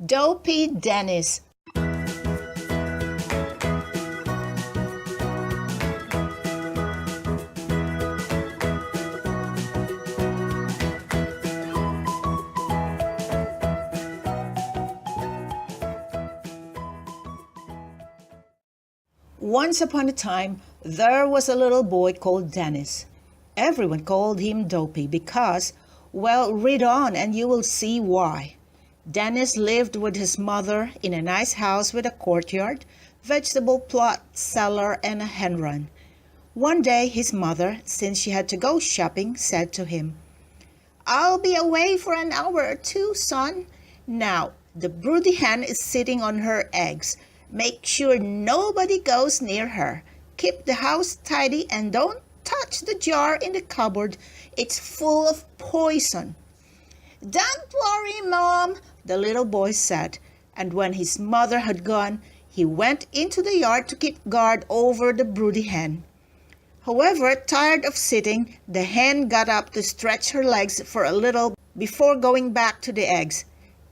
Dopey Dennis. Once upon a time, there was a little boy called Dennis. Everyone called him Dopey because, well, read on and you will see why. Dennis lived with his mother in a nice house with a courtyard, vegetable plot, cellar, and a hen run. One day his mother, since she had to go shopping, said to him, "I'll be away for an hour or two, son. Now, the broody hen is sitting on her eggs. Make sure nobody goes near her. Keep the house tidy and don't touch the jar in the cupboard. It's full of poison." "Don't worry, Mom," the little boy said, and when his mother had gone, he went into the yard to keep guard over the broody hen. However, tired of sitting, the hen got up to stretch her legs for a little before going back to the eggs.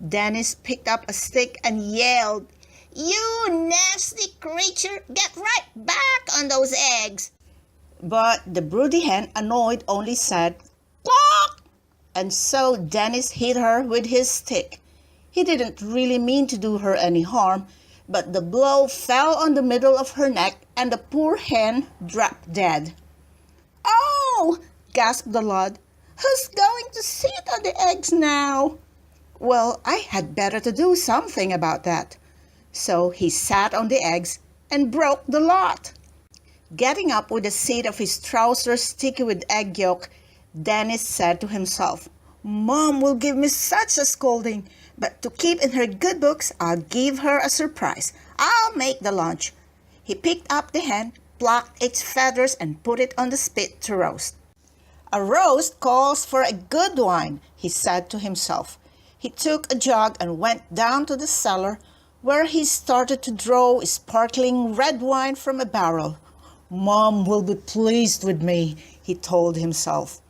Dennis picked up a stick and yelled, "You nasty creature, get right back on those eggs." But the broody hen, annoyed, only said, "Quack!" And so Dennis hit her with his stick. He didn't really mean to do her any harm, but the blow fell on the middle of her neck and the poor hen dropped dead. "Oh!" gasped the lad. "Who's going to sit on the eggs now?" Well, I had better to do something about that. So he sat on the eggs and broke the lot. Getting up with the seat of his trousers sticky with egg yolk, Dennis said to himself, "Mom will give me such a scolding, but to keep in her good books, I'll give her a surprise. I'll make the lunch." He picked up the hen, plucked its feathers, and put it on the spit to roast. "A roast calls for a good wine," he said to himself. He took a jug and went down to the cellar, where he started to draw sparkling red wine from a barrel. "Mom will be pleased with me," he told himself.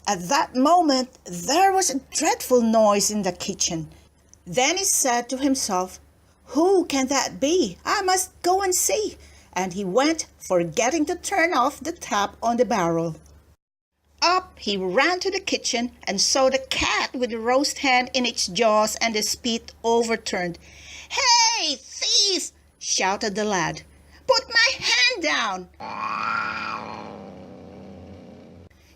At that moment, there was a dreadful noise in the kitchen. Then he said to himself, "Who can that be? I must go and see." And he went, forgetting to turn off the tap on the barrel. Up he ran to the kitchen and saw the cat with the roast hen in its jaws and the spit overturned. "Hey, thief!" shouted the lad. "Put my hand down!"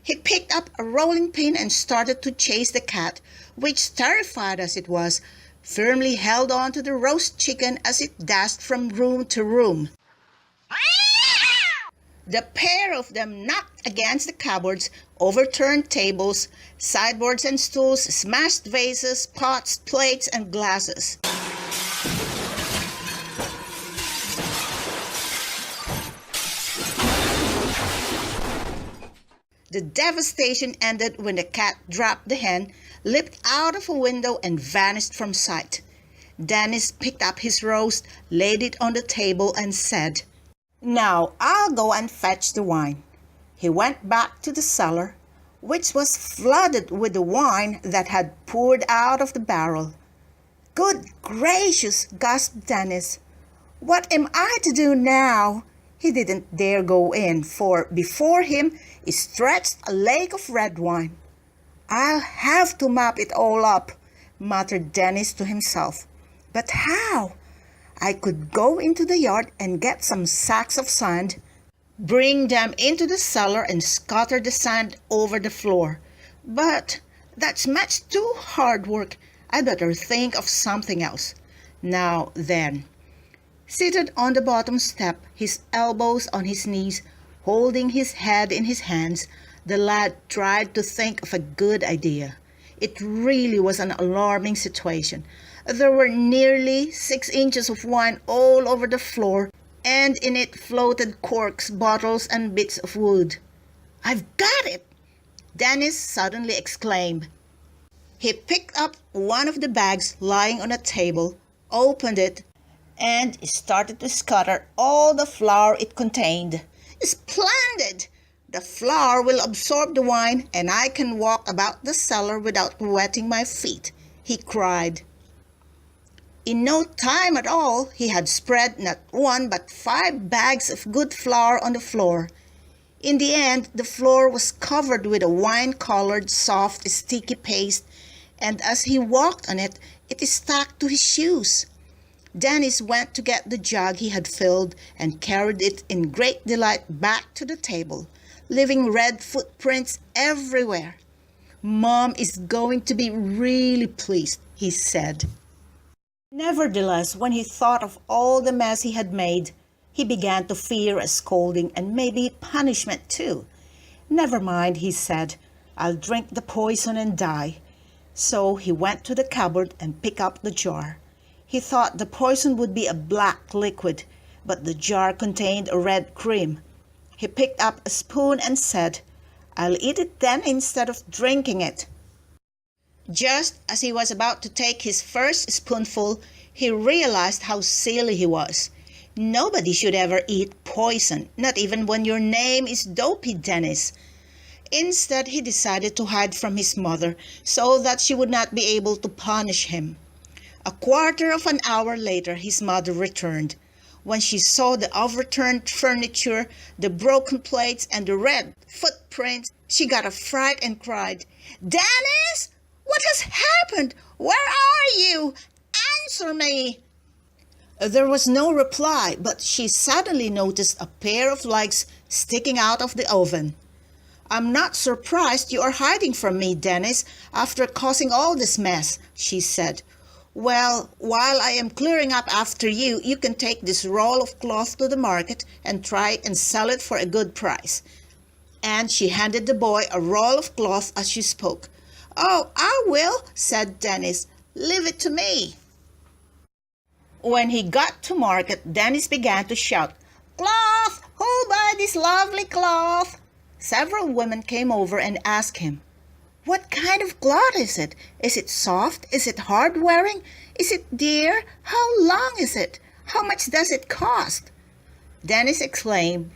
He picked up a rolling pin and started to chase the cat, which, terrified as it was, firmly held on to the roast chicken as it dashed from room to room. The pair of them knocked against the cupboards, overturned tables, sideboards and stools, smashed vases, pots, plates, and glasses. The devastation ended when the cat dropped the hen, leaped out of a window, and vanished from sight. Dennis picked up his roast, laid it on the table, and said, "Now I'll go and fetch the wine." He went back to the cellar, which was flooded with the wine that had poured out of the barrel. "Good gracious!" gasped Dennis. "What am I to do now?" He didn't dare go in, for before him stretched a lake of red wine. "I'll have to mop it all up," muttered Dennis to himself. "But how? I could go into the yard and get some sacks of sand, bring them into the cellar and scatter the sand over the floor. But that's much too hard work. I'd better think of something else. Now then." Seated on the bottom step, his elbows on his knees, holding his head in his hands, the lad tried to think of a good idea. It really was an alarming situation. There were nearly 6 inches of wine all over the floor, and in it floated corks, bottles, and bits of wood. "I've got it!" Dennis suddenly exclaimed. He picked up one of the bags lying on a table, opened it, and started to scatter all the flour it contained. "Splendid! The flour will absorb the wine, and I can walk about the cellar without wetting my feet," he cried. In no time at all, he had spread not one but 5 bags of good flour on the floor. In the end, the floor was covered with a wine-colored, soft, sticky paste, and as he walked on it, it stuck to his shoes. Dennis went to get the jug he had filled and carried it in great delight back to the table, leaving red footprints everywhere. "Mom is going to be really pleased," he said. Nevertheless, when he thought of all the mess he had made, he began to fear a scolding and maybe punishment too. "Never mind," he said. "I'll drink the poison and die." So he went to the cupboard and picked up the jar. He thought the poison would be a black liquid, but the jar contained a red cream. He picked up a spoon and said, "I'll eat it then instead of drinking it." Just as he was about to take his first spoonful, he realized how silly he was. Nobody should ever eat poison, not even when your name is Dopey Dennis. Instead, he decided to hide from his mother so that she would not be able to punish him. A quarter of an hour later, his mother returned. When she saw the overturned furniture, the broken plates, and the red footprints, she got a fright and cried, "Dennis! What has happened? Where are you? Answer me!" There was no reply, but she suddenly noticed a pair of legs sticking out of the oven. "I'm not surprised you are hiding from me, Dennis, after causing all this mess," she said. "Well, while I am clearing up after you, you can take this roll of cloth to the market and try and sell it for a good price." And she handed the boy a roll of cloth as she spoke. "Oh, I will," said Dennis. "Leave it to me." When he got to market, Dennis began to shout, "Cloth! Who'll buy this lovely cloth?" Several women came over and asked him, "What kind of cloth is it? Is it soft? Is it hard wearing? Is it dear? How long is it? How much does it cost?" Dennis exclaimed,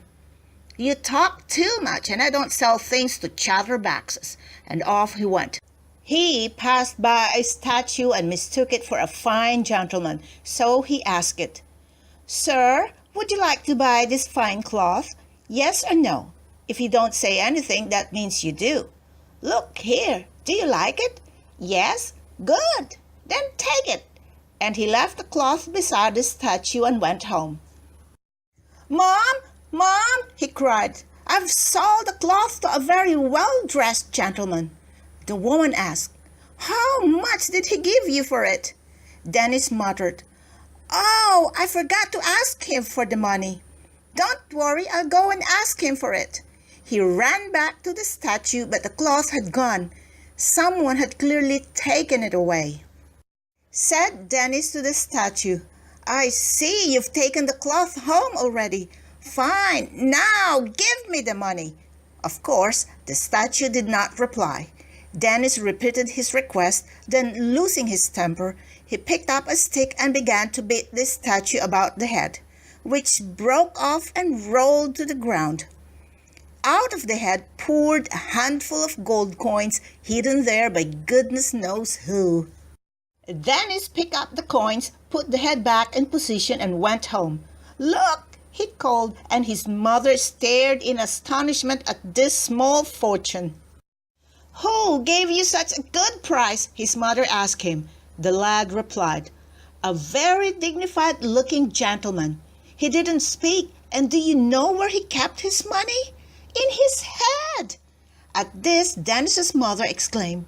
"You talk too much, and I don't sell things to chatterboxes." And off he went. He passed by a statue and mistook it for a fine gentleman, so he asked it, "Sir, would you like to buy this fine cloth? Yes or no? If you don't say anything, that means you do. Look here, do you like it? Yes? Good, then take it." And he left the cloth beside the statue and went home. "Mom, Mom," he cried, "I've sold the cloth to a very well-dressed gentleman." The woman asked, "How much did he give you for it?" Dennis muttered, "Oh, I forgot to ask him for the money." "Don't worry, I'll go and ask him for it." He ran back to the statue, but the cloth had gone. Someone had clearly taken it away. Said Dennis to the statue, "I see you've taken the cloth home already. Fine, now give me the money." Of course, the statue did not reply. Dennis repeated his request, then losing his temper, he picked up a stick and began to beat the statue about the head, which broke off and rolled to the ground. Out of the head poured a handful of gold coins hidden there by goodness knows who. Dennis picked up the coins, put the head back in position, and went home. "Look!" he called, and his mother stared in astonishment at this small fortune. "Who gave you such a good price?" his mother asked him. The lad replied, "A very dignified-looking gentleman. He didn't speak, and do you know where he kept his money? In his head." At this, Dennis's mother exclaimed,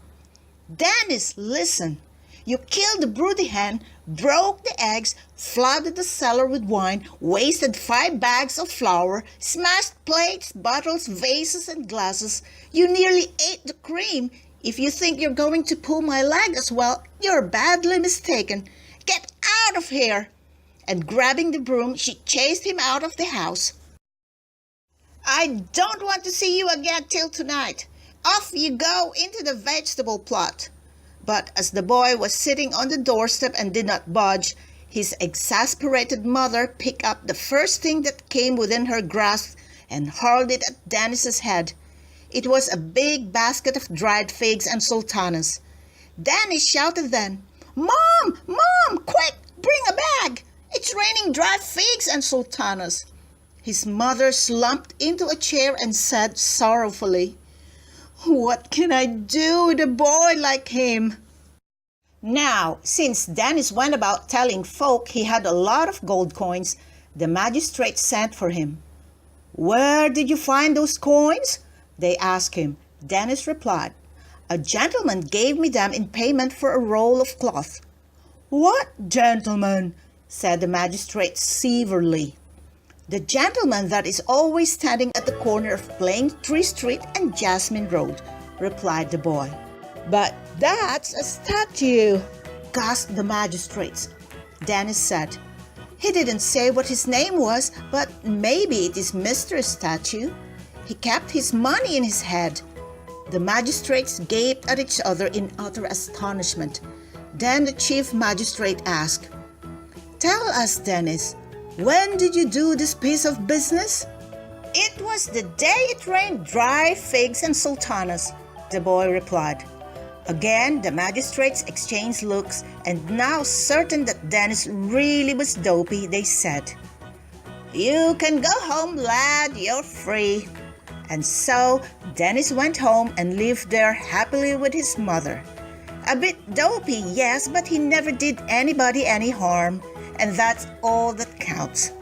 "Dennis, listen. You killed the broody hen, broke the eggs, flooded the cellar with wine, wasted 5 bags of flour, smashed plates, bottles, vases, and glasses. You nearly ate the cream. If you think you're going to pull my leg as well, you're badly mistaken. Get out of here!" And grabbing the broom, she chased him out of the house. "I don't want to see you again till tonight. Off you go into the vegetable plot." But as the boy was sitting on the doorstep and did not budge, his exasperated mother picked up the first thing that came within her grasp and hurled it at Dennis's head. It was a big basket of dried figs and sultanas. Dennis shouted then, "Mom! Mom! Quick! bring a bag. It's raining dried figs and sultanas." His mother slumped into a chair and said sorrowfully, "What can I do with a boy like him?" Now, since Dennis went about telling folk he had a lot of gold coins, the magistrate sent for him. "Where did you find those coins?" they asked him. Dennis replied, "A gentleman gave me them in payment for a roll of cloth." "What gentleman?" said the magistrate severely. "The gentleman that is always standing at the corner of Plane Tree Street and Jasmine Road," replied the boy. "But that's a statue," gasped the magistrates. Dennis said, "He didn't say what his name was, but maybe it is Mr. Statue. He kept his money in his head." The magistrates gaped at each other in utter astonishment. Then the chief magistrate asked, "Tell us, Dennis, when did you do this piece of business?" "It was the day it rained dry figs and sultanas," the boy replied. Again, the magistrates exchanged looks, and now certain that Dennis really was dopey, they said, "You can go home, lad, you're free." And so Dennis went home and lived there happily with his mother. A bit dopey, yes, but he never did anybody any harm, and that's all that counts.